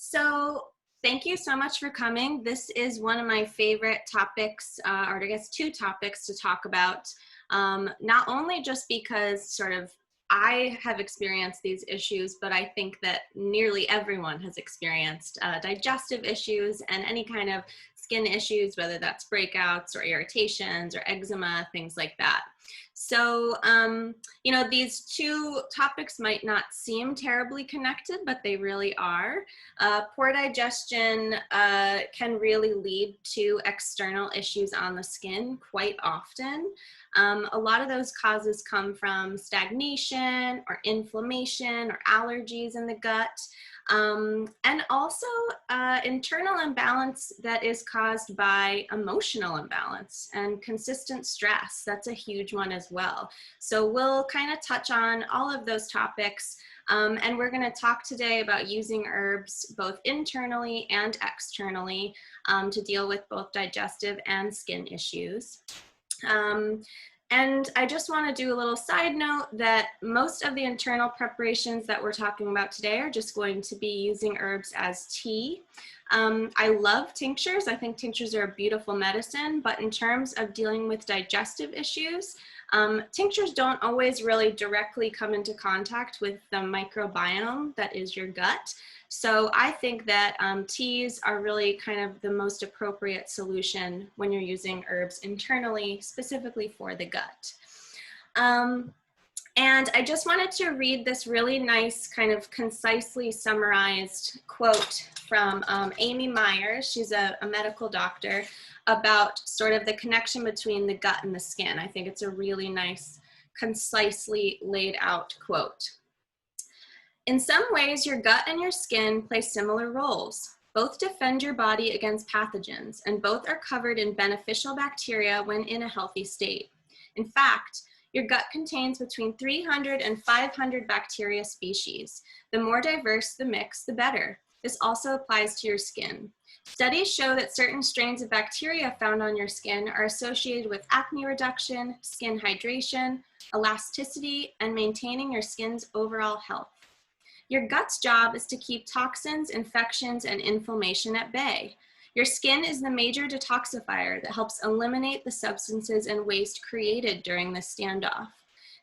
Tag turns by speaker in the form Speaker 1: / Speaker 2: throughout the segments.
Speaker 1: So thank you so much for coming. This is one of my favorite topics, or I guess two topics to talk about, not only just because sort of I have experienced these issues, but I think that nearly everyone has experienced digestive issues and any kind of skin issues, whether that's breakouts or irritations or eczema, things like that. So, these two topics might not seem terribly connected, but they really are. Poor digestion can really lead to external issues on the skin quite often. A lot of those causes come from stagnation or inflammation or allergies in the gut. And also internal imbalance that is caused by emotional imbalance and consistent stress. That's a huge one as well. So we'll kind of touch on all of those topics. And we're going to talk today about using herbs both internally and externally to deal with both digestive and skin issues. And I just want to do a little side note that most of the internal preparations that we're talking about today are just going to be using herbs as tea. I love tinctures. I think tinctures are a beautiful medicine, but in terms of dealing with digestive issues, tinctures don't always really directly come into contact with the microbiome that is your gut. So I think that teas are really kind of the most appropriate solution when you're using herbs internally, specifically for the gut. And I just wanted to read this really nice kind of concisely summarized quote from Amy Myers. She's a medical doctor, about sort of the connection between the gut and the skin. I think it's a really nice, concisely laid out quote. In some ways, your gut and your skin play similar roles. Both defend your body against pathogens, and both are covered in beneficial bacteria when in a healthy state. In fact, your gut contains between 300 and 500 bacteria species. The more diverse the mix, the better. This also applies to your skin. Studies show that certain strains of bacteria found on your skin are associated with acne reduction, skin hydration, elasticity, and maintaining your skin's overall health. Your gut's job is to keep toxins, infections, and inflammation at bay. Your skin is the major detoxifier that helps eliminate the substances and waste created during the standoff.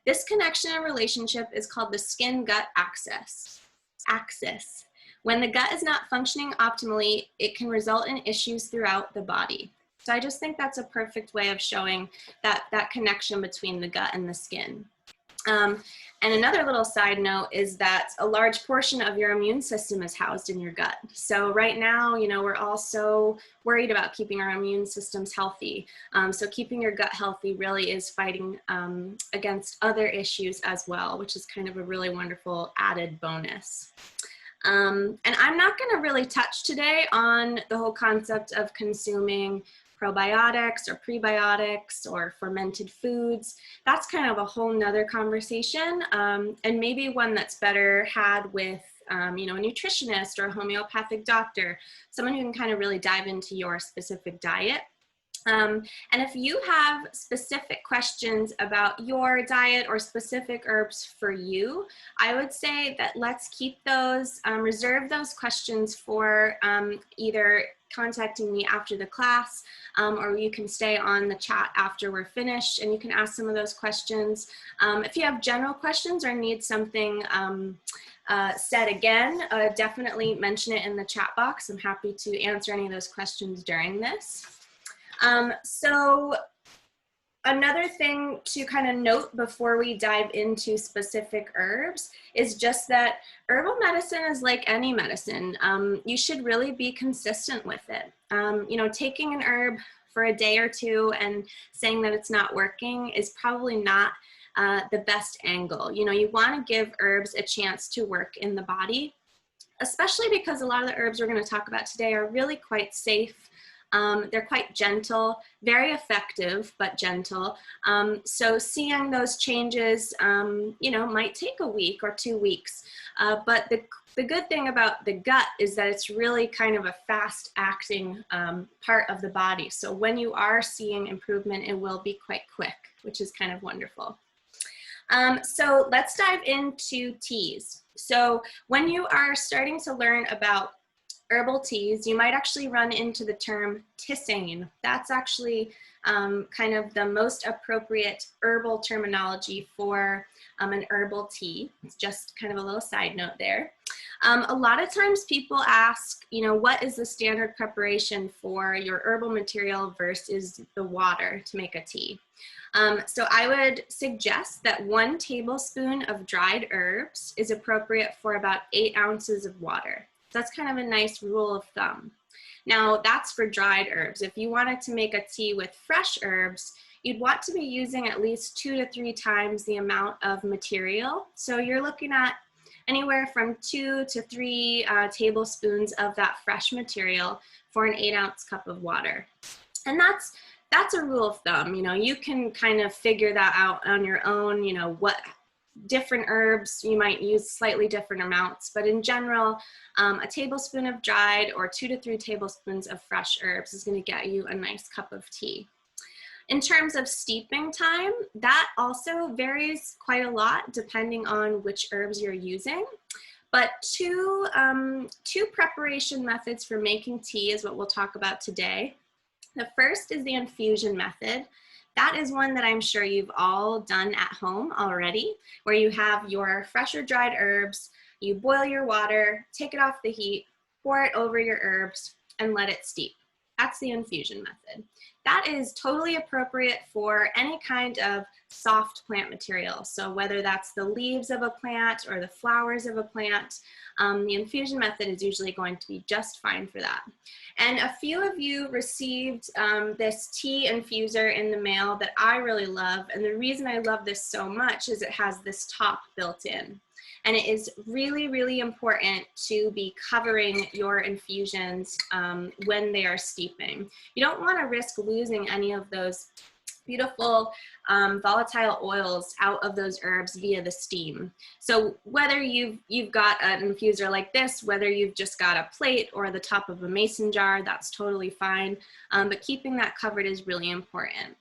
Speaker 1: This connection and relationship is called the skin-gut axis. When the gut is not functioning optimally, it can result in issues throughout the body. So I just think that's a perfect way of showing that connection between the gut and the skin. And another little side note is that a large portion of your immune system is housed in your gut. So right now, we're all so worried about keeping our immune systems healthy. So keeping your gut healthy really is fighting against other issues as well, which is kind of a really wonderful added bonus. And I'm not going to really touch today on the whole concept of consuming probiotics or prebiotics or fermented foods. That's kind of a whole nother conversation, and maybe one that's better had with a nutritionist or a homeopathic doctor, someone who can kind of really dive into your specific diet. And if you have specific questions about your diet or specific herbs for you, I would say that let's keep those, reserve those questions for either contacting me after the class, or you can stay on the chat after we're finished and you can ask some of those questions. If you have general questions or need something said again, definitely mention it in the chat box. I'm happy to answer any of those questions during this. So another thing to kind of note before we dive into specific herbs is just that herbal medicine is like any medicine. You should really be consistent with it. Taking an herb for a day or two and saying that it's not working is probably not the best angle. You want to give herbs a chance to work in the body, especially because a lot of the herbs we're going to talk about today are really quite safe. They're quite gentle, very effective, but gentle. So seeing those changes, might take a week or 2 weeks. But the good thing about the gut is that it's really kind of a fast acting part of the body. So when you are seeing improvement, it will be quite quick, which is kind of wonderful. So let's dive into teas. So when you are starting to learn about herbal teas, you might actually run into the term tisane. That's actually kind of the most appropriate herbal terminology for an herbal tea. It's just kind of a little side note there. A lot of times people ask, you know, what is the standard preparation for your herbal material versus the water to make a tea? So I would suggest that 1 tablespoon of dried herbs is appropriate for about 8 ounces of water. So that's kind of a nice rule of thumb. Now that's for dried herbs. If you wanted to make a tea with fresh herbs, you'd want to be using at least 2 to 3 times the amount of material. So you're looking at anywhere from 2 to 3 tablespoons of that fresh material for an 8-ounce cup of water. And that's a rule of thumb. You know, you can kind of figure that out on your own, you know, what different herbs you might use slightly different amounts, but in general, a tablespoon of dried or 2 to 3 tablespoons of fresh herbs is going to get you a nice cup of tea. In terms of steeping time, that also varies quite a lot depending on which herbs you're using. But two preparation methods for making tea is what we'll talk about today. The first is the infusion method. That is one that I'm sure you've all done at home already, where you have your fresh or dried herbs, you boil your water, take it off the heat, pour it over your herbs, and let it steep. That's the infusion method. That is totally appropriate for any kind of soft plant material. So whether that's the leaves of a plant or the flowers of a plant, the infusion method is usually going to be just fine for that. And a few of you received this tea infuser in the mail that I really love. And the reason I love this so much is it has this top built in. And it is really, really important to be covering your infusions when they are steeping. You don't want to risk losing any of those beautiful volatile oils out of those herbs via the steam. So whether you've got an infuser like this, whether you've just got a plate or the top of a mason jar, that's totally fine. But keeping that covered is really important.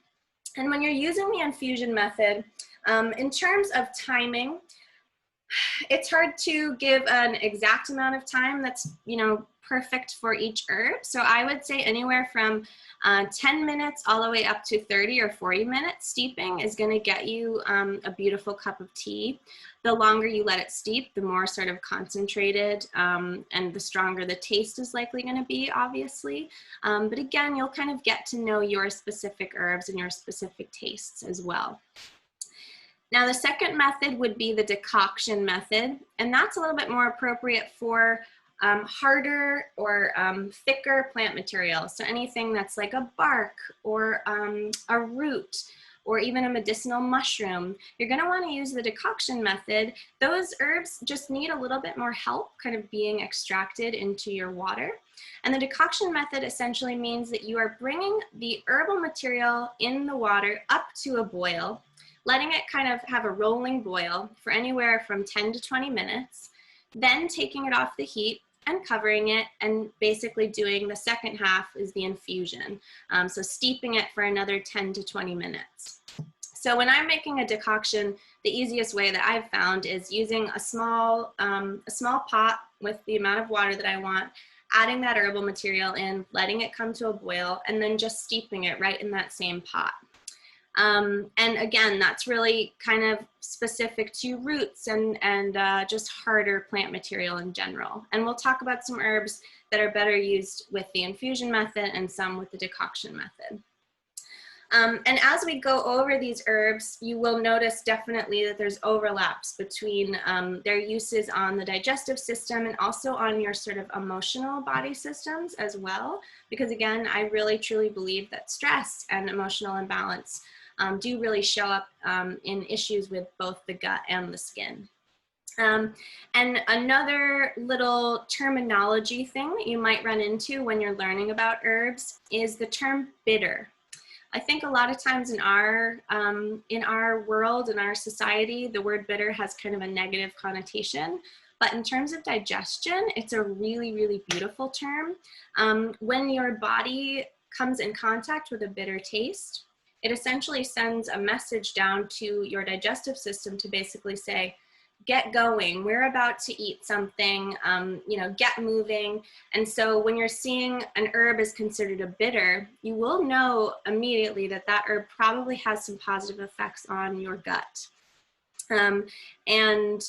Speaker 1: And when you're using the infusion method, in terms of timing, it's hard to give an exact amount of time that's, you know, perfect for each herb. So I would say anywhere from 10 minutes all the way up to 30 or 40 minutes steeping is going to get you a beautiful cup of tea. The longer you let it steep, the more sort of concentrated and the stronger the taste is likely going to be, obviously. But again, you'll kind of get to know your specific herbs and your specific tastes as well. Now, the second method would be the decoction method, and that's a little bit more appropriate for harder or thicker plant material. So anything that's like a bark or a root or even a medicinal mushroom, you're going to want to use the decoction method. Those herbs just need a little bit more help kind of being extracted into your water. And the decoction method essentially means that you are bringing the herbal material in the water up to a boil, letting it kind of have a rolling boil for anywhere from 10 to 20 minutes, then taking it off the heat and covering it, and basically doing the second half is the infusion. So steeping it for another 10 to 20 minutes. So when I'm making a decoction, the easiest way that I've found is using a small pot with the amount of water that I want, adding that herbal material in, letting it come to a boil, and then just steeping it right in that same pot. And again, that's really kind of specific to roots and just harder plant material in general. And we'll talk about some herbs that are better used with the infusion method and some with the decoction method. And as we go over these herbs, you will notice definitely that there's overlaps between their uses on the digestive system and also on your sort of emotional body systems as well. Because again, I really truly believe that stress and emotional imbalance do really show up in issues with both the gut and the skin. And another little terminology thing that you might run into when you're learning about herbs is the term bitter. I think a lot of times in our world, in our society, the word bitter has kind of a negative connotation. But in terms of digestion, it's a really, really beautiful term. When your body comes in contact with a bitter taste, it essentially sends a message down to your digestive system to basically say, get going. We're about to eat something, you know, get moving. And so when you're seeing an herb is considered a bitter, you will know immediately that that herb probably has some positive effects on your gut. And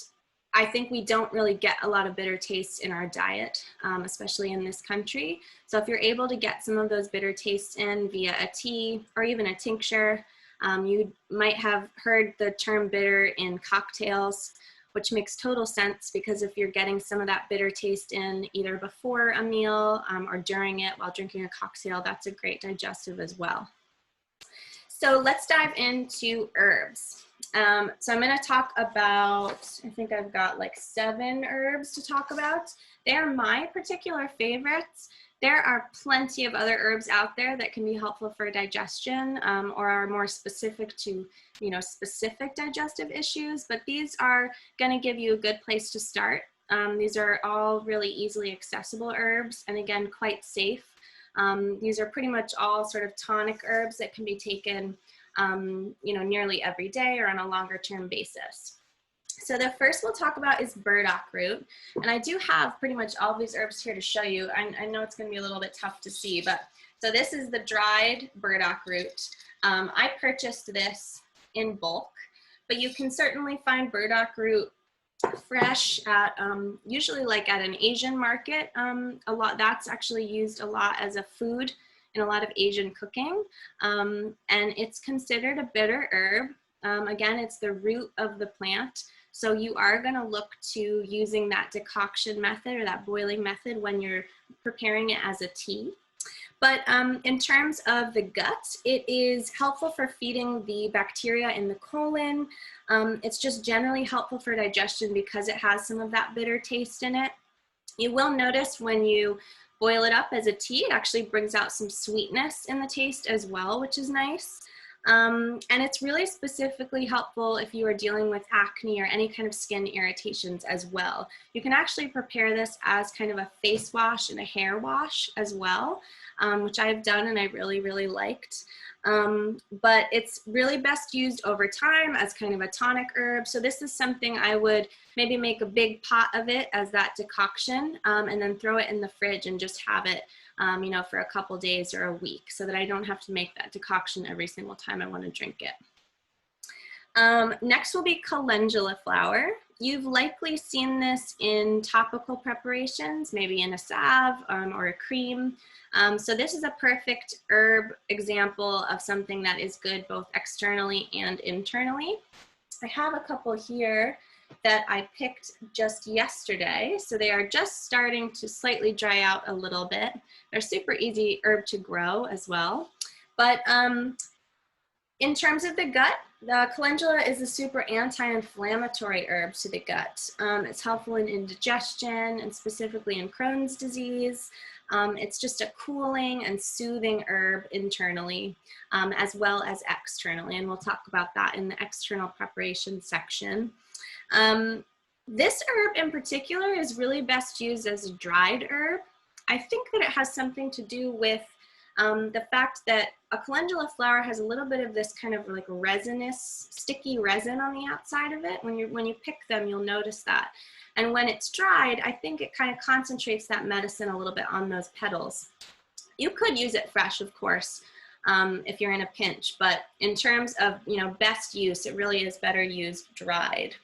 Speaker 1: I think we don't really get a lot of bitter tastes in our diet, especially in this country. So if you're able to get some of those bitter tastes in via a tea or even a tincture, you might have heard the term bitter in cocktails, which makes total sense because if you're getting some of that bitter taste in either before a meal or during it while drinking a cocktail, that's a great digestive as well. So let's dive into herbs. So I'm going to talk about, I think I've got like 7 herbs to talk about. They are my particular favorites. There are plenty of other herbs out there that can be helpful for digestion or are more specific to, you know, specific digestive issues, but these are going to give you a good place to start. These are all really easily accessible herbs and again, quite safe. These are pretty much all sort of tonic herbs that can be taken, you know, nearly every day or on a longer term basis. So the first we'll talk about is burdock root. And I do have pretty much all of these herbs here to show you. I know it's going to be a little bit tough to see, but so this is the dried burdock root. I purchased this in bulk, but you can certainly find burdock root fresh at usually like at an Asian market. A lot that's actually used a lot as a food in a lot of Asian cooking, and it's considered a bitter herb. Again, it's the root of the plant, so you are going to look to using that decoction method or that boiling method when you're preparing it as a tea. But in terms of the gut, it is helpful for feeding the bacteria in the colon. It's just generally helpful for digestion because it has some of that bitter taste in it. You will notice when you boil it up as a tea, it actually brings out some sweetness in the taste as well, which is nice. And it's really specifically helpful if you are dealing with acne or any kind of skin irritations as well. You can actually prepare this as kind of a face wash and a hair wash as well, which I've done and I really, really liked. But it's really best used over time as kind of a tonic herb. So this is something I would maybe make a big pot of it as that decoction and then throw it in the fridge and just have it you know, for a couple days or a week so that I don't have to make that decoction every single time I want to drink it. Next will be calendula flower. You've likely seen this in topical preparations, maybe in a salve or a cream. So this is a perfect herb example of something that is good both externally and internally. I have a couple here that I picked just yesterday. So they are just starting to slightly dry out a little bit. They're super easy herb to grow as well. But in terms of the gut, the calendula is a super anti-inflammatory herb to the gut. It's helpful in indigestion and specifically in Crohn's disease. It's just a cooling and soothing herb internally as well as externally. And we'll talk about that in the external preparation section. This herb in particular is really best used as a dried herb. I think that it has something to do with the fact that a calendula flower has a little bit of this kind of like resinous, sticky resin on the outside of it. When you pick them, you'll notice that. And when it's dried, I think it kind of concentrates that medicine a little bit on those petals. You could use it fresh, of course, if you're in a pinch, but in terms of, you know, best use, it really is better used dried.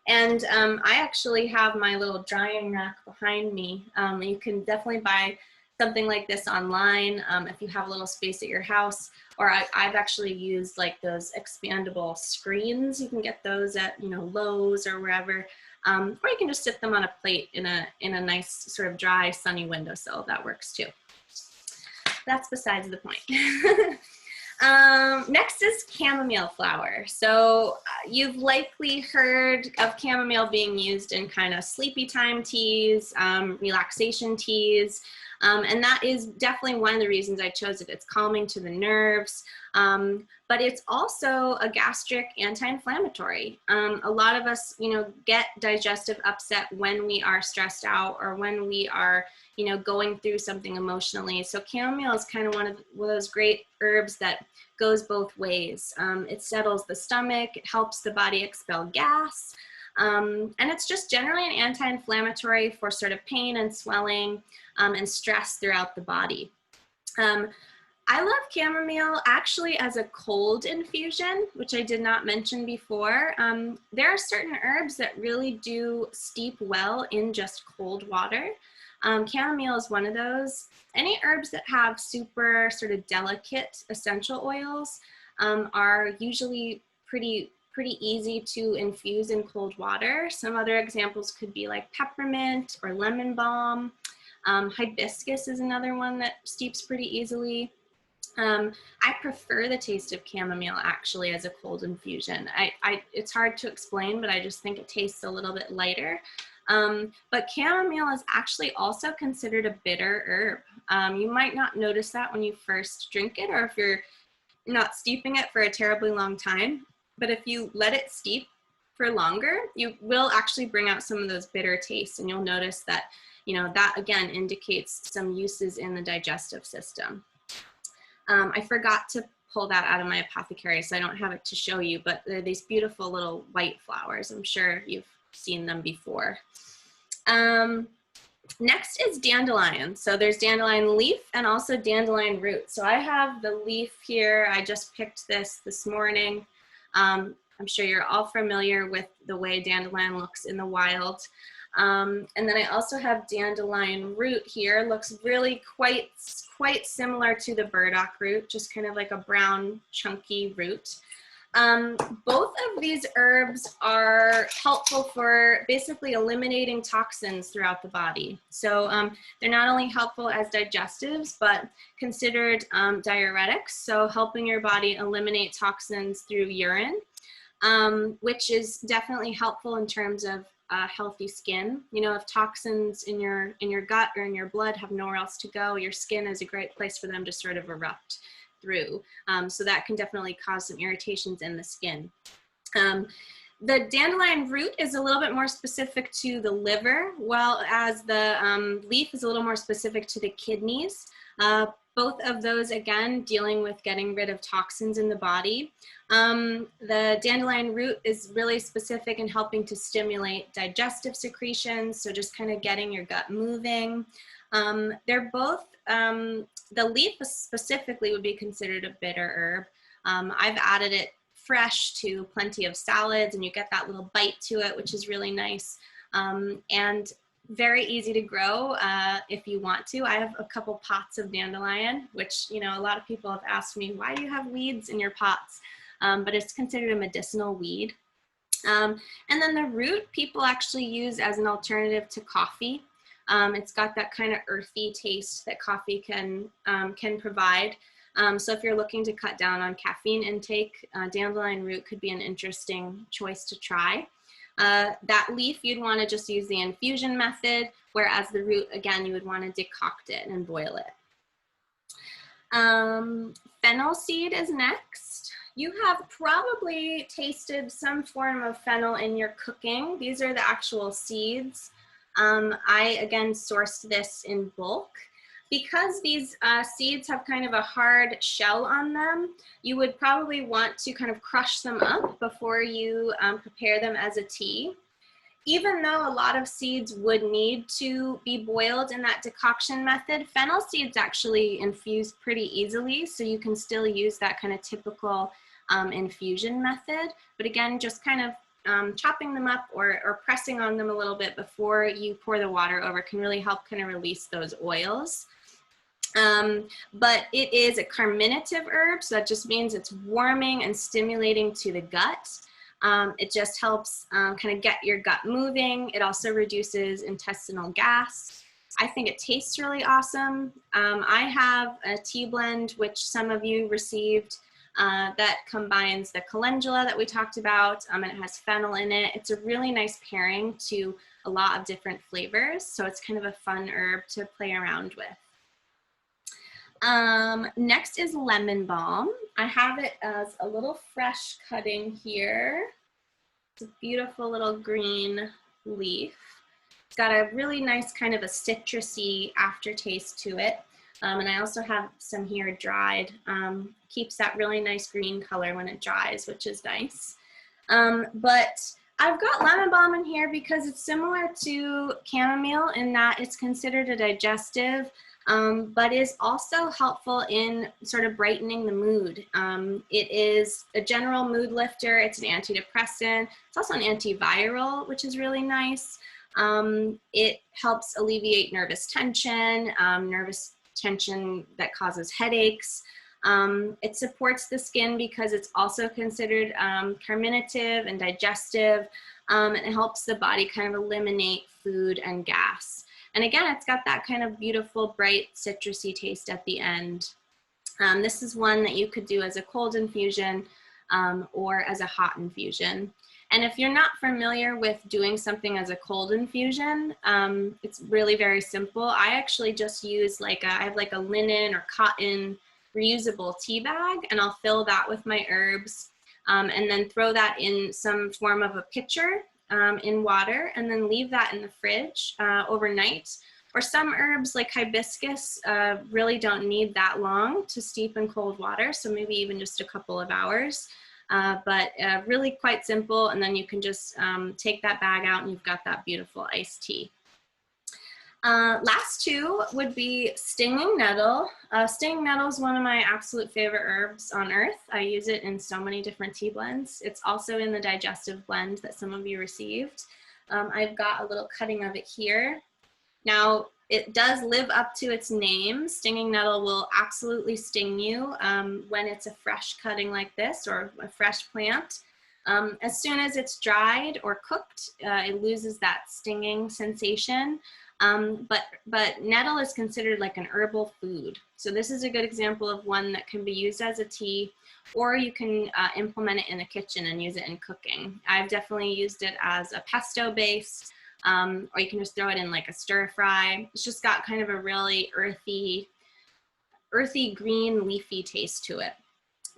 Speaker 1: And I actually have my little drying rack behind me. You can definitely buy something like this online if you have a little space at your house, or I've actually used like those expandable screens. You can get those at, you know, Lowe's or wherever, or you can just sit them on a plate in a nice sort of dry sunny windowsill. That works too. That's besides the point. Next is chamomile flower. So you've likely heard of chamomile being used in kind of sleepy time teas, relaxation teas, and that is definitely one of the reasons I chose it. It's calming to the nerves, but it's also a gastric anti-inflammatory. A lot of us, you know, get digestive upset when we are stressed out or when we are, you know, going through something emotionally. So chamomile is kind of one of those great herbs that goes both ways. It settles the stomach, it helps the body expel gas. And it's just generally an anti-inflammatory for sort of pain and swelling and stress throughout the body. I love chamomile actually as a cold infusion, which I did not mention before. There are certain herbs that really do steep well in just cold water. Chamomile is one of those. Any herbs that have super sort of delicate essential oils are usually pretty easy to infuse in cold water. Some other examples could be like peppermint or lemon balm. Hibiscus is another one that steeps pretty easily. I prefer the taste of chamomile actually as a cold infusion. It's hard to explain, but I just think it tastes a little bit lighter. But chamomile is actually also considered a bitter herb. You might not notice that when you first drink it, or if you're not steeping it for a terribly long time. But if you let it steep for longer, you will actually bring out some of those bitter tastes, and you'll notice that, you know, that again indicates some uses in the digestive system. I forgot to pull that out of my apothecary, so I don't have it to show you, but they're these beautiful little white flowers. I'm sure you've seen them before. Next is dandelion. So there's dandelion leaf and also dandelion root. So I have the leaf here. I just picked this morning. I'm sure you're all familiar with the way dandelion looks in the wild. And then I also have dandelion root here. Looks really quite similar to the burdock root, just kind of like a brown chunky root. Both of these herbs are helpful for basically eliminating toxins throughout the body. So they're not only helpful as digestives, but considered diuretics, so helping your body eliminate toxins through urine, which is definitely helpful in terms of healthy skin. You know, if toxins in your gut or in your blood have nowhere else to go, your skin is a great place for them to sort of erupt through. So that can definitely cause some irritations in the skin. The dandelion root is a little bit more specific to the liver, while as the leaf is a little more specific to the kidneys. Both of those, again, dealing with getting rid of toxins in the body. The dandelion root is really specific in helping to stimulate digestive secretions, so just kind of getting your gut moving. They're both, the leaf specifically would be considered a bitter herb. I've added it fresh to plenty of salads, and you get that little bite to it, which is really nice. And very easy to grow if you want to. I have a couple pots of dandelion, which, you know, a lot of people have asked me, why do you have weeds in your pots? But it's considered a medicinal weed. And then the root people actually use as an alternative to coffee. It's got that kind of earthy taste that coffee can provide. So if you're looking to cut down on caffeine intake, dandelion root could be an interesting choice to try. That leaf, you'd want to just use the infusion method, whereas the root, again, you would want to decoct it and boil it. Fennel seed is next. You have probably tasted some form of fennel in your cooking. These are the actual seeds. I, again, sourced this in bulk. Because these seeds have kind of a hard shell on them, you would probably want to kind of crush them up before you prepare them as a tea. Even though a lot of seeds would need to be boiled in that decoction method, fennel seeds actually infuse pretty easily, so you can still use that kind of typical infusion method. But again, just kind of chopping them up or pressing on them a little bit before you pour the water over can really help kind of release those oils. But it is a carminative herb, so that just means it's warming and stimulating to the gut. It just helps kind of get your gut moving. It also reduces intestinal gas. I think it tastes really awesome. I have a tea blend, which some of you received, that combines the calendula that we talked about, and it has fennel in it. It's a really nice pairing to a lot of different flavors, so it's kind of a fun herb to play around with. Next is lemon balm. I have it as a little fresh cutting here. It's a beautiful little green leaf. It's got a really nice kind of a citrusy aftertaste to it. And I also have some here dried. Keeps that really nice green color when it dries, which is nice. But I've got lemon balm in here because it's similar to chamomile in that it's considered a digestive, but is also helpful in sort of brightening the mood. It is a general mood lifter. It's an antidepressant. It's also an antiviral, which is really nice. It helps alleviate nervous tension that causes headaches. It supports the skin because it's also considered carminative and digestive, and it helps the body kind of eliminate food and gas. And again, it's got that kind of beautiful, bright, citrusy taste at the end. This is one that you could do as a cold infusion or as a hot infusion. And if you're not familiar with doing something as a cold infusion, it's really very simple. I actually just use I have like a linen or cotton reusable tea bag, and I'll fill that with my herbs and then throw that in some form of a pitcher in water, and then leave that in the fridge overnight. Or some herbs like hibiscus really don't need that long to steep in cold water, so maybe even just a couple of hours. But really quite simple, and then you can just take that bag out and you've got that beautiful iced tea. Last two would be stinging nettle. Stinging nettle is one of my absolute favorite herbs on earth. I use it in so many different tea blends. It's also in the digestive blend that some of you received. I've got a little cutting of it here. Now, it does live up to its name. Stinging nettle will absolutely sting you when it's a fresh cutting like this or a fresh plant. As soon as it's dried or cooked, it loses that stinging sensation. But nettle is considered like an herbal food. So this is a good example of one that can be used as a tea, or you can implement it in the kitchen and use it in cooking. I've definitely used it as a pesto base, or you can just throw it in like a stir fry. It's just got kind of a really earthy green leafy taste to it.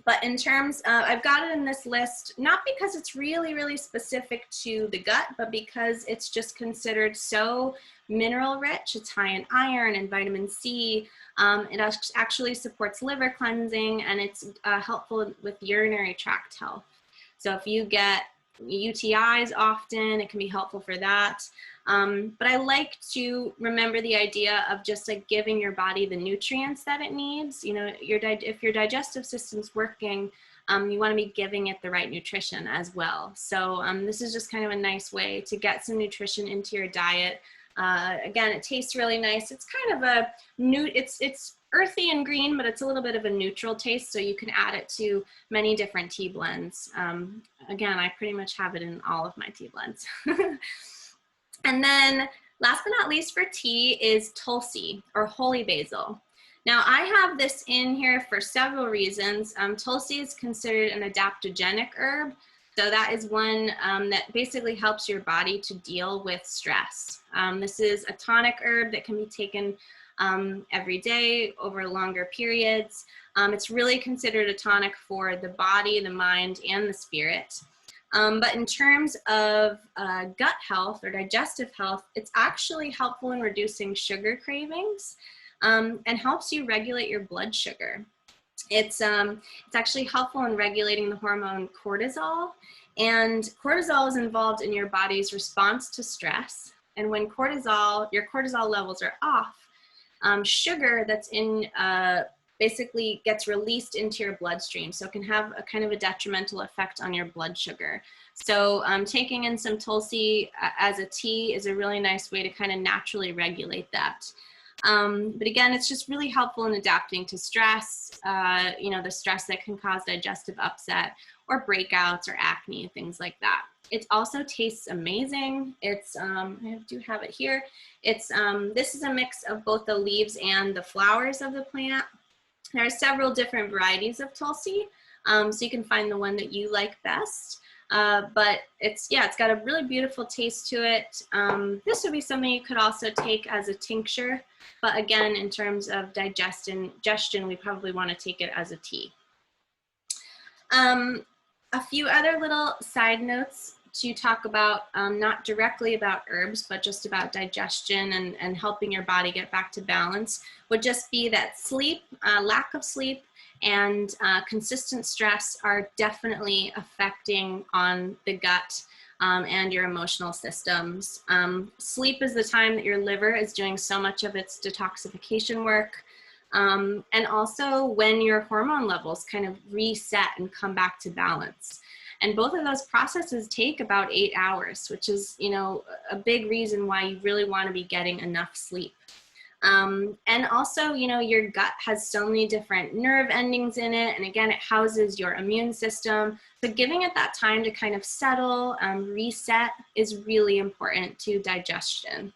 Speaker 1: But in terms of, I've got it in this list, not because it's really, really specific to the gut, but because it's just considered so mineral rich. It's high in iron and vitamin C. It actually supports liver cleansing, and it's helpful with urinary tract health. So if you get UTIs often, it can be helpful for that. But I like to remember the idea of just like giving your body the nutrients that it needs. You know, if your digestive system's working, you want to be giving it the right nutrition as well. So this is just kind of a nice way to get some nutrition into your diet. Again, it tastes really nice. It's kind of a it's earthy and green, but it's a little bit of a neutral taste, so you can add it to many different tea blends. Again, I pretty much have it in all of my tea blends. And then last but not least for tea is Tulsi, or holy basil. Now I have this in here for several reasons. Tulsi is considered an adaptogenic herb. So that is one that basically helps your body to deal with stress. This is a tonic herb that can be taken every day over longer periods. It's really considered a tonic for the body, the mind, and the spirit. But in terms of gut health or digestive health, it's actually helpful in reducing sugar cravings and helps you regulate your blood sugar. It's actually helpful in regulating the hormone cortisol, and cortisol is involved in your body's response to stress. And when your cortisol levels are off, sugar that's in basically gets released into your bloodstream, so it can have a kind of a detrimental effect on your blood sugar. So taking in some Tulsi as a tea is a really nice way to kind of naturally regulate that. But again, it's just really helpful in adapting to stress, you know, the stress that can cause digestive upset or breakouts or acne, things like that. It also tastes amazing. It's, I do have it here. It's, this is a mix of both the leaves and the flowers of the plant. There are several different varieties of Tulsi, so you can find the one that you like best. But it's got a really beautiful taste to it. This would be something you could also take as a tincture, but again, in terms of digestion, we probably want to take it as a tea. A few other little side notes to talk about, not directly about herbs, but just about digestion and helping your body get back to balance, would just be that sleep, lack of sleep, and consistent stress are definitely affecting on the gut. and your emotional systems. Sleep is the time that your liver is doing so much of its detoxification work. And also when your hormone levels kind of reset and come back to balance. And both of those processes take about 8 hours, which is, you know, a big reason why you really want to be getting enough sleep. And also, you know, your gut has so many different nerve endings in it. And again, it houses your immune system. So giving it that time to kind of settle, reset is really important to digestion.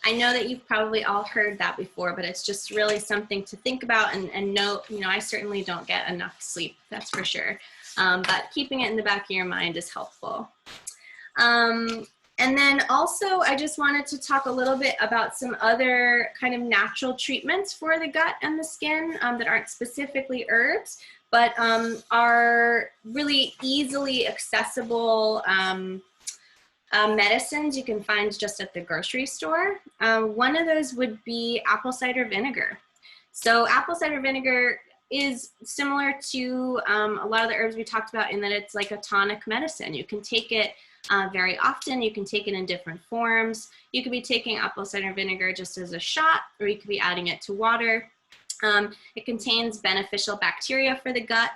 Speaker 1: I know that you've probably all heard that before, but it's just really something to think about and note. You know, I certainly don't get enough sleep, that's for sure. But keeping it in the back of your mind is helpful. And then also, I just wanted to talk a little bit about some other kind of natural treatments for the gut and the skin that aren't specifically herbs, but are really easily accessible medicines you can find just at the grocery store. One of those would be apple cider vinegar. So apple cider vinegar is similar to a lot of the herbs we talked about in that it's like a tonic medicine. You can take it very often. You can take it in different forms. You could be taking apple cider vinegar just as a shot, or you could be adding it to water. It contains beneficial bacteria for the gut.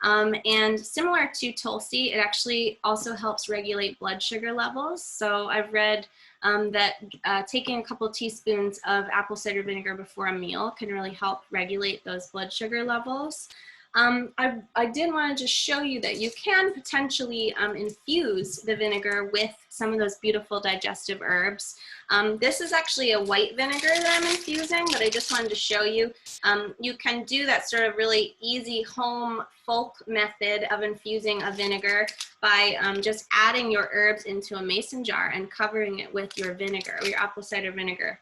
Speaker 1: And similar to Tulsi, it actually also helps regulate blood sugar levels. So I've read that taking a couple teaspoons of apple cider vinegar before a meal can really help regulate those blood sugar levels. I did want to just show you that you can potentially infuse the vinegar with some of those beautiful digestive herbs. This is actually a white vinegar that I'm infusing, but I just wanted to show you. You can do that sort of really easy home folk method of infusing a vinegar by just adding your herbs into a mason jar and covering it with your vinegar, or your apple cider vinegar.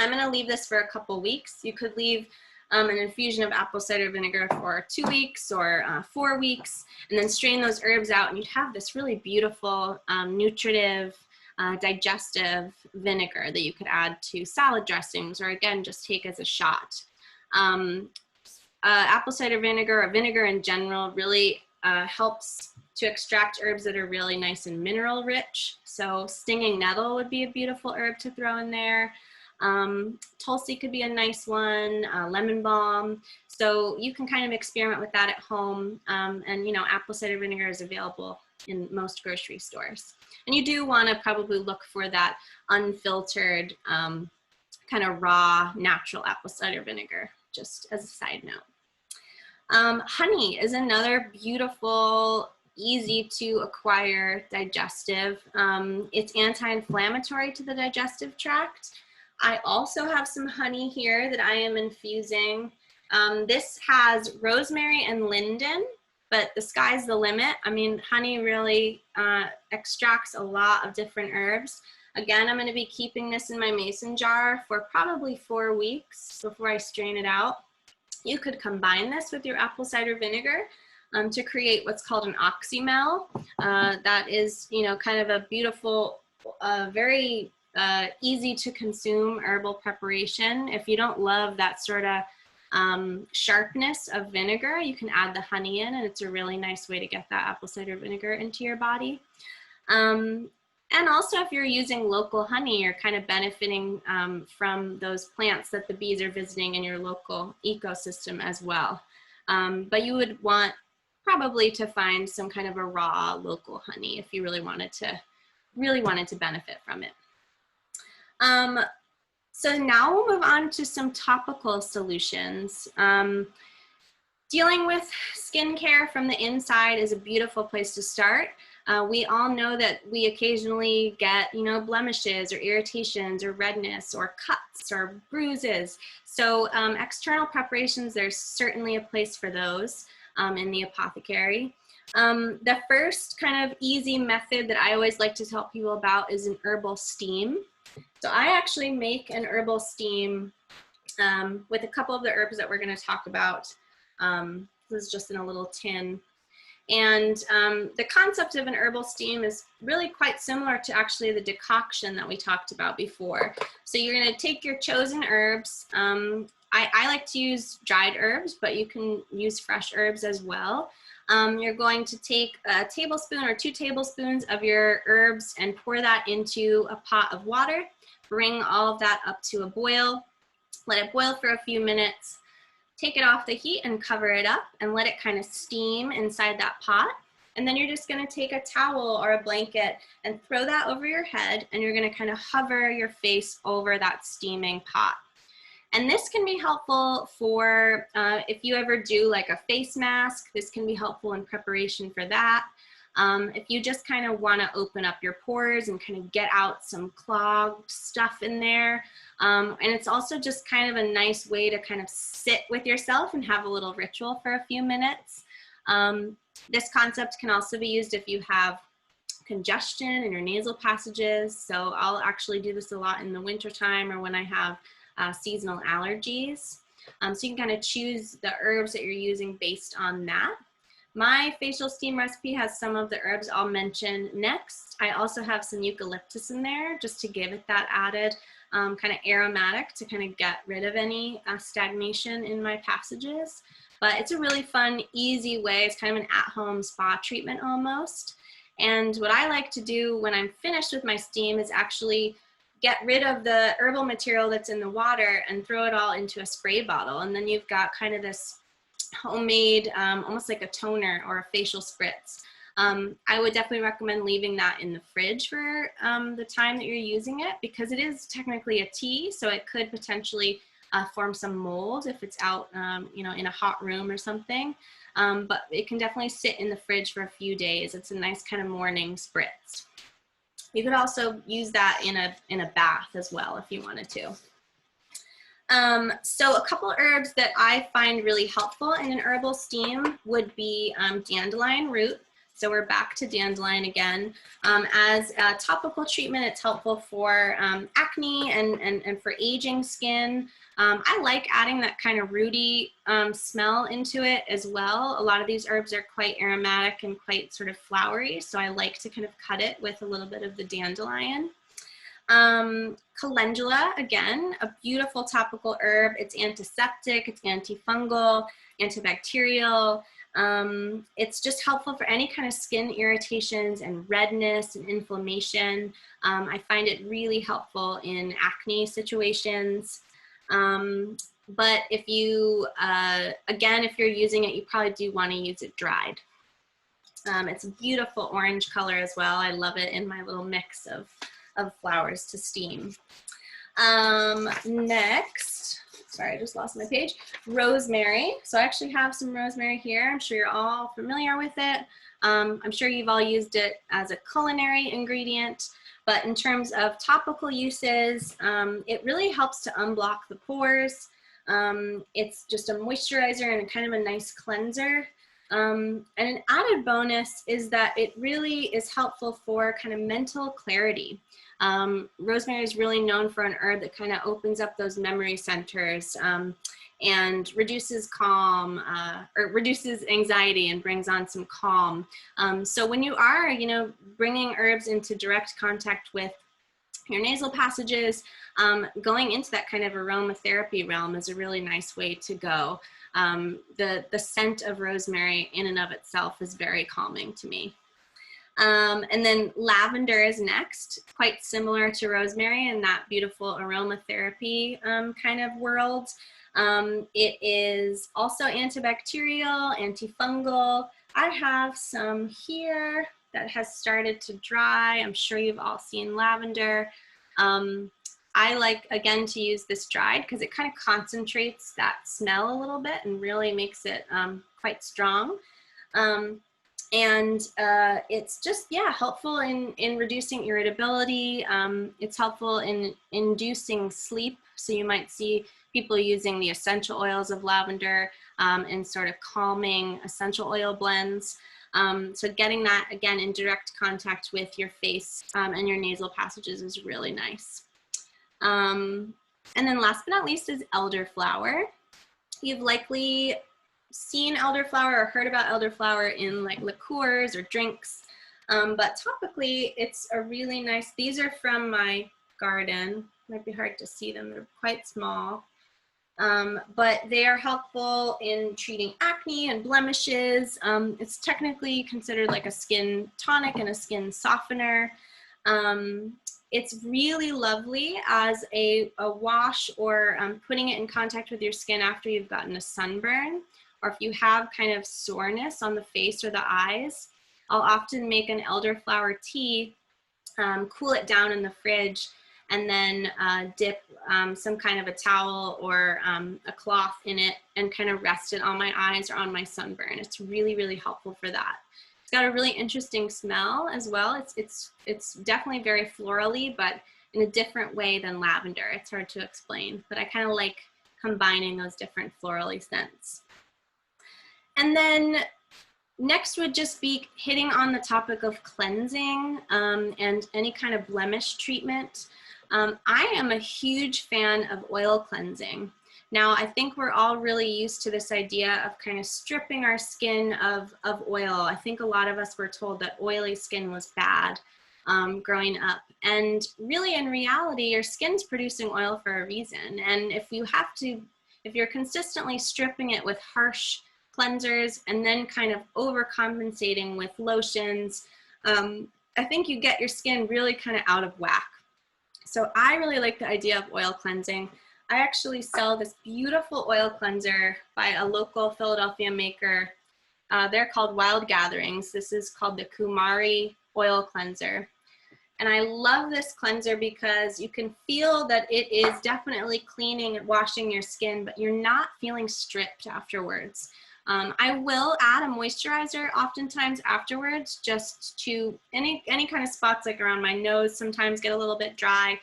Speaker 1: I'm going to leave this for a couple weeks. You could leave an infusion of apple cider vinegar for 2 weeks or 4 weeks, and then strain those herbs out, and you'd have this really beautiful, nutritive, digestive vinegar that you could add to salad dressings, or again, just take as a shot. Apple cider vinegar, or vinegar in general, really helps to extract herbs that are really nice and mineral rich. So stinging nettle would be a beautiful herb to throw in there. Tulsi could be a nice one, lemon balm. So you can kind of experiment with that at home. And, you know, apple cider vinegar is available in most grocery stores. And you do want to probably look for that unfiltered, kind of raw, natural apple cider vinegar, just as a side note. Honey is another beautiful, easy to acquire digestive. It's anti-inflammatory to the digestive tract. I also have some honey here that I am infusing. This has rosemary and linden, but the sky's the limit. I mean, honey really extracts a lot of different herbs. Again, I'm going to be keeping this in my mason jar for probably 4 weeks before I strain it out. You could combine this with your apple cider vinegar to create what's called an oxymel. That is, you know, kind of a beautiful, very easy to consume herbal preparation. If you don't love that sort of sharpness of vinegar, you can add the honey in, and it's a really nice way to get that apple cider vinegar into your body. And also, if you're using local honey, you're kind of benefiting from those plants that the bees are visiting in your local ecosystem as well. But you would want probably to find some kind of a raw local honey if you really wanted to benefit from it. So now we'll move on to some topical solutions. Dealing with skincare from the inside is a beautiful place to start. We all know that we occasionally get, you know, blemishes or irritations or redness or cuts or bruises. So external preparations, there's certainly a place for those in the apothecary. The first kind of easy method that I always like to tell people about is an herbal steam. So I actually make an herbal steam with a couple of the herbs that we're going to talk about. This is just in a little tin. And the concept of an herbal steam is really quite similar to actually the decoction that we talked about before. So you're going to take your chosen herbs. I like to use dried herbs, but you can use fresh herbs as well. You're going to take a tablespoon or 2 tablespoons of your herbs and pour that into a pot of water. Bring all of that up to a boil. Let it boil for a few minutes. Take it off the heat and cover it up and let it kind of steam inside that pot. And then you're just going to take a towel or a blanket and throw that over your head, and you're going to kind of hover your face over that steaming pot. And this can be helpful for if you ever do like a face mask. This can be helpful in preparation for that. If you just kind of want to open up your pores and kind of get out some clogged stuff in there. And it's also just kind of a nice way to kind of sit with yourself and have a little ritual for a few minutes. This concept can also be used if you have congestion in your nasal passages. So I'll actually do this a lot in the wintertime or when I have seasonal allergies. So you can kind of choose the herbs that you're using based on that. My facial steam recipe has some of the herbs I'll mention next. I also have some eucalyptus in there just to give it that added kind of aromatic to kind of get rid of any stagnation in my passages. But it's a really fun, easy way. It's kind of an at-home spa treatment almost. And what I like to do when I'm finished with my steam is actually get rid of the herbal material that's in the water and throw it all into a spray bottle. And then you've got kind of this homemade, almost like a toner or a facial spritz. I would definitely recommend leaving that in the fridge for the time that you're using it, because it is technically a tea, so it could potentially form some mold if it's out, you know, in a hot room or something. But it can definitely sit in the fridge for a few days. It's a nice kind of morning spritz. You could also use that in a bath as well if you wanted to. So a couple herbs that I find really helpful in an herbal steam would be dandelion root. So we're back to dandelion again. As a topical treatment, it's helpful for acne and for aging skin. I like adding that kind of rooty smell into it as well. A lot of these herbs are quite aromatic and quite sort of flowery, so I like to kind of cut it with a little bit of the dandelion. Calendula, again, a beautiful topical herb. It's antiseptic, it's antifungal, antibacterial. It's just helpful for any kind of skin irritations and redness and inflammation. I find it really helpful in acne situations. But if you, again, if you're using it, you probably do want to use it dried. It's a beautiful orange color as well. I love it in my little mix of flowers to steam. Next, sorry, I just lost my page. Rosemary. So I actually have some rosemary here. I'm sure you're all familiar with it. I'm sure you've all used it as a culinary ingredient, but in terms of topical uses, it really helps to unblock the pores. It's just a moisturizer and kind of a nice cleanser. And an added bonus is that it really is helpful for kind of mental clarity. Rosemary is really known for an herb that kind of opens up those memory centers and reduces calm or reduces anxiety and brings on some calm. So when you are, you know, bringing herbs into direct contact with your nasal passages, going into that kind of aromatherapy realm is a really nice way to go. The scent of rosemary in and of itself is very calming to me. And then lavender is next, quite similar to rosemary in that beautiful aromatherapy kind of world. It is also antibacterial, antifungal. I have some here that has started to dry. I'm sure you've all seen lavender. I like, again, to use this dried because it kind of concentrates that smell a little bit and really makes it quite strong. And it's just, yeah, helpful in reducing irritability. It's helpful in inducing sleep. So you might see people using the essential oils of lavender in sort of calming essential oil blends. So getting that, again, in direct contact with your face and your nasal passages is really nice. And then last but not least is elderflower. You've likely seen elderflower or heard about elderflower in like liqueurs or drinks, but topically it's a really nice, these are from my garden. Might be hard to see them, they're quite small. but they are helpful in treating acne and blemishes. It's technically considered like a skin tonic and a skin softener. It's really lovely as a wash, or putting it in contact with your skin after you've gotten a sunburn, or if you have kind of soreness on the face or the eyes. I'll often make an elderflower tea, cool it down in the fridge, and then dip some kind of a towel or a cloth in it and kind of rest it on my eyes or on my sunburn. It's really, really helpful for that. It's got a really interesting smell as well. It's definitely very florally, but in a different way than lavender. It's hard to explain, but I kind of like combining those different florally scents. And then next would just be hitting on the topic of cleansing and any kind of blemish treatment. I am a huge fan of oil cleansing. Now, I think we're all really used to this idea of kind of stripping our skin of oil. I think a lot of us were told that oily skin was bad growing up. And really, in reality, your skin's producing oil for a reason. And if you're consistently stripping it with harsh cleansers and then kind of overcompensating with lotions, I think you get your skin really kind of out of whack. So I really like the idea of oil cleansing. I actually sell this beautiful oil cleanser by a local Philadelphia maker. They're called Wild Gatherings. This is called the Kumari oil cleanser. And I love this cleanser because you can feel that it is definitely cleaning and washing your skin, but you're not feeling stripped afterwards. I will add a moisturizer oftentimes afterwards, just to any kind of spots like around my nose sometimes get a little bit dry.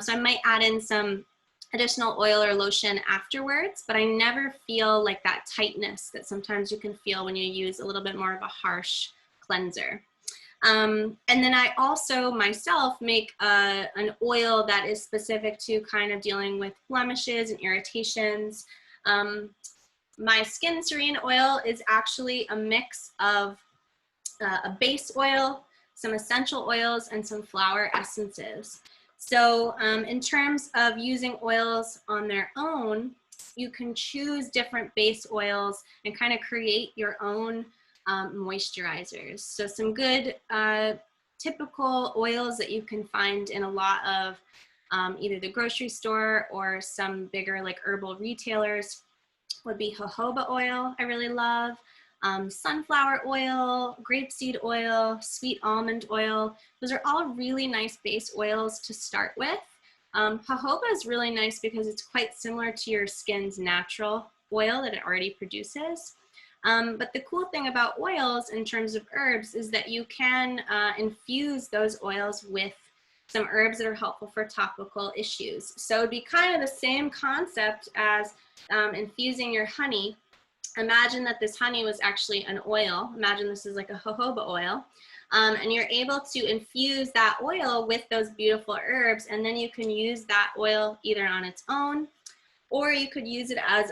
Speaker 1: So I might add in some additional oil or lotion afterwards, but I never feel like that tightness that sometimes you can feel when you use a little bit more of a harsh cleanser. And then I also myself make an oil that is specific to kind of dealing with blemishes and irritations. My Skin Serene oil is actually a mix of a base oil, some essential oils, and some flower essences. So in terms of using oils on their own, you can choose different base oils and kind of create your own moisturizers. So some good typical oils that you can find in a lot of either the grocery store or some bigger like herbal retailers would be jojoba oil, I really love, sunflower oil, grapeseed oil, sweet almond oil. Those are all really nice base oils to start with. Jojoba is really nice because it's quite similar to your skin's natural oil that it already produces. But the cool thing about oils in terms of herbs is that you can infuse those oils with some herbs that are helpful for topical issues. So it'd be kind of the same concept as infusing your honey. Imagine that this honey was actually an oil. Imagine this is like a jojoba oil. And you're able to infuse that oil with those beautiful herbs, and then you can use that oil either on its own, or you could use it as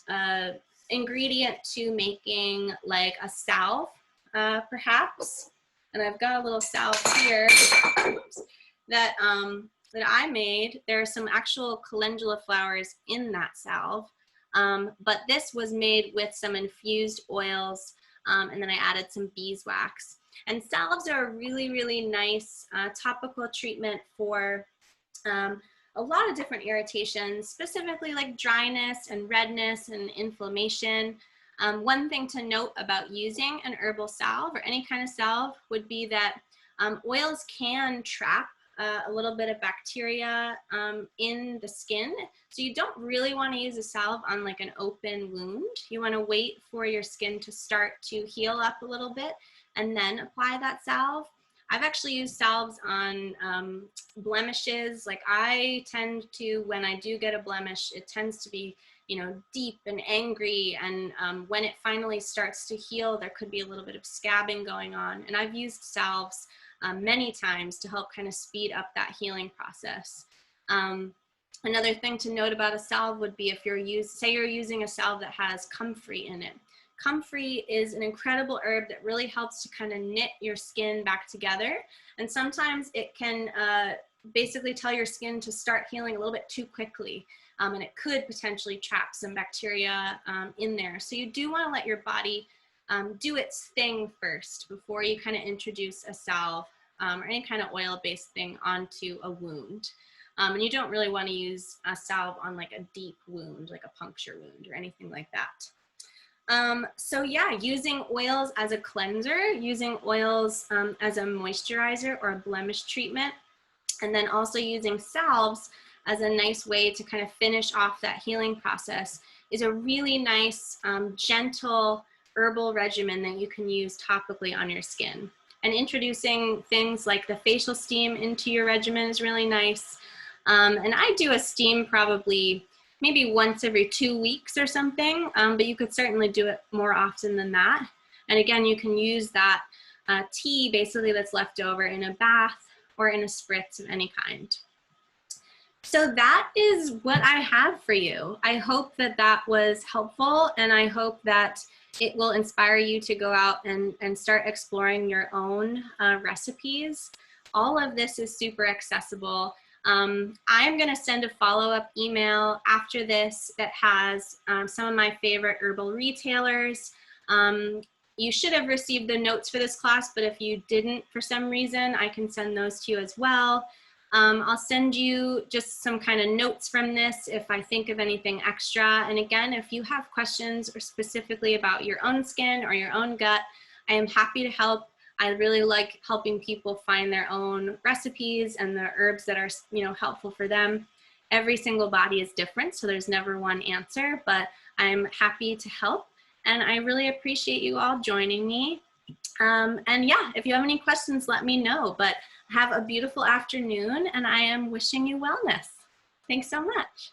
Speaker 1: a ingredient to making like a salve, perhaps. And I've got a little salve here that I made. There are some actual calendula flowers in that salve, but this was made with some infused oils, and then I added some beeswax. And salves are a really, really nice topical treatment for a lot of different irritations, specifically like dryness and redness and inflammation. One thing to note about using an herbal salve or any kind of salve would be that oils can trap a little bit of bacteria in the skin. So you don't really want to use a salve on like an open wound. You want to wait for your skin to start to heal up a little bit and then apply that salve. I've actually used salves on blemishes. Like I tend to, when I do get a blemish, it tends to be, you know, deep and angry. And when it finally starts to heal, there could be a little bit of scabbing going on. And I've used salves many times to help kind of speed up that healing process. Another thing to note about a salve would be if say you're using a salve that has comfrey in it. Comfrey is an incredible herb that really helps to kind of knit your skin back together. And sometimes it can basically tell your skin to start healing a little bit too quickly. and it could potentially trap some bacteria in there. So you do want to let your body do its thing first before you kind of introduce a salve or any kind of oil-based thing onto a wound. And you don't really want to use a salve on like a deep wound, like a puncture wound or anything like that. So yeah, using oils as a cleanser, using oils as a moisturizer or a blemish treatment, and then also using salves as a nice way to kind of finish off that healing process is a really nice, gentle herbal regimen that you can use topically on your skin. And introducing things like the facial steam into your regimen is really nice. And I do a steam probably maybe once every 2 weeks or something, but you could certainly do it more often than that. And again, you can use that tea basically that's left over in a bath or in a spritz of any kind. So that is what I have for you. I hope that that was helpful, and I hope that it will inspire you to go out and start exploring your own recipes. All of this is super accessible. I'm going to send a follow-up email after this that has some of my favorite herbal retailers. You should have received the notes for this class, but if you didn't for some reason, I can send those to you as well. I'll send you just some kind of notes from this if I think of anything extra. And again, if you have questions or specifically about your own skin or your own gut, I am happy to help. I really like helping people find their own recipes and the herbs that are, you know, helpful for them. Every single body is different, so there's never one answer, but I'm happy to help. And I really appreciate you all joining me. And yeah, if you have any questions, let me know. But have a beautiful afternoon, and I am wishing you wellness. Thanks so much.